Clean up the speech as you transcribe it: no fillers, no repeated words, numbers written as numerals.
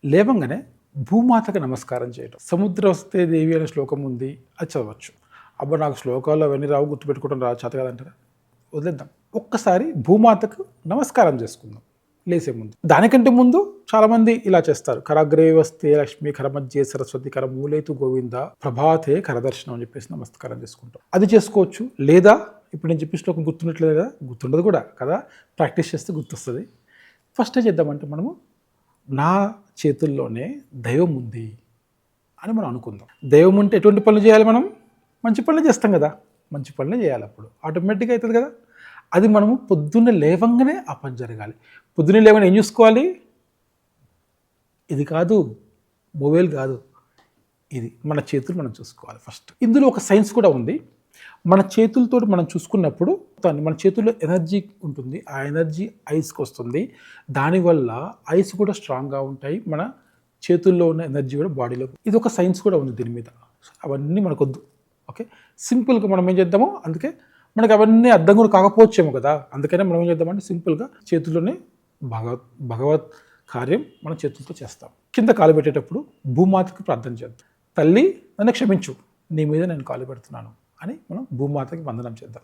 లేవంగానే భూమాతకి నమస్కారం చేయడం. సముద్రవస్తే దేవి అనే శ్లోకం ఉంది, అది చదవచ్చు. అబ్బా నాకు శ్లోకాలు అవన్నీ రావు, గుర్తుపెట్టుకోవడం రాదు, చేత కదంటారా, వదిలేద్దాం. ఒక్కసారి భూమాతకు నమస్కారం చేసుకుందాం లేసే ముందు. దానికంటే ముందు చాలామంది ఇలా చేస్తారు. కరగ్రే వస్తే లక్ష్మి, కరమధ్యే సరస్వతి, కరమూలేతు గోవింద, ప్రభాతే కరదర్శనం అని చెప్పేసి నమస్కారం చేసుకుంటాం. అది చేసుకోవచ్చు. లేదా ఇప్పుడు నేను చెప్పిన శ్లోకం గుర్తున్నట్లేదు కదా, గుర్తుండదు కూడా కదా, ప్రాక్టీస్ చేస్తే గుర్తొస్తుంది. ఫస్ట్ ఏం చేద్దామంటే మనము నా చేతుల్లోనే దైవం ఉంది అని మనం అనుకుందాం. దైవం ఉంటే ఎటువంటి పనులు చేయాలి, మనం మంచి పనులు చేస్తాం కదా, మంచి పనులు చేయాలి. అప్పుడు ఆటోమేటిక్గా అవుతుంది కదా. అది మనము పొద్దున్నే లేవంగానే ఆ పని జరగాలి. పొద్దున్నే లేవగానే ఏం చూసుకోవాలి, ఇది కాదు, మొబైల్ కాదు, ఇది మన చేతులు మనం చూసుకోవాలి ఫస్ట్. ఇందులో ఒక సైన్స్ కూడా ఉంది. మన చేతులతో మనం చూసుకున్నప్పుడు మన చేతుల్లో ఎనర్జీ ఉంటుంది, ఆ ఎనర్జీ ఐస్కి వస్తుంది. దానివల్ల ఐస్ కూడా స్ట్రాంగ్గా ఉంటాయి, మన చేతుల్లో ఉన్న ఎనర్జీ కూడా బాడీలో. ఇది ఒక సైన్స్ కూడా ఉంది దీని మీద. అవన్నీ మనకొద్దు. ఓకే, సింపుల్గా మనం ఏం చేద్దామో, అందుకే మనకి అవన్నీ అర్థం కూడా కాకపోవచ్చేమో కదా, అందుకనే మనం ఏం చేద్దామంటే సింపుల్గా చేతుల్లోనే భగవత్ కార్యం మన చేతులతో చేస్తాం. కింద కాలు పెట్టేటప్పుడు భూమాతకి ప్రార్థన చేద్దాం. తల్లి నన్ను క్షమించు, నీ మీద నేను కాలు పెడుతున్నాను అని మనం భూమాతకి వందనం చేద్దాం.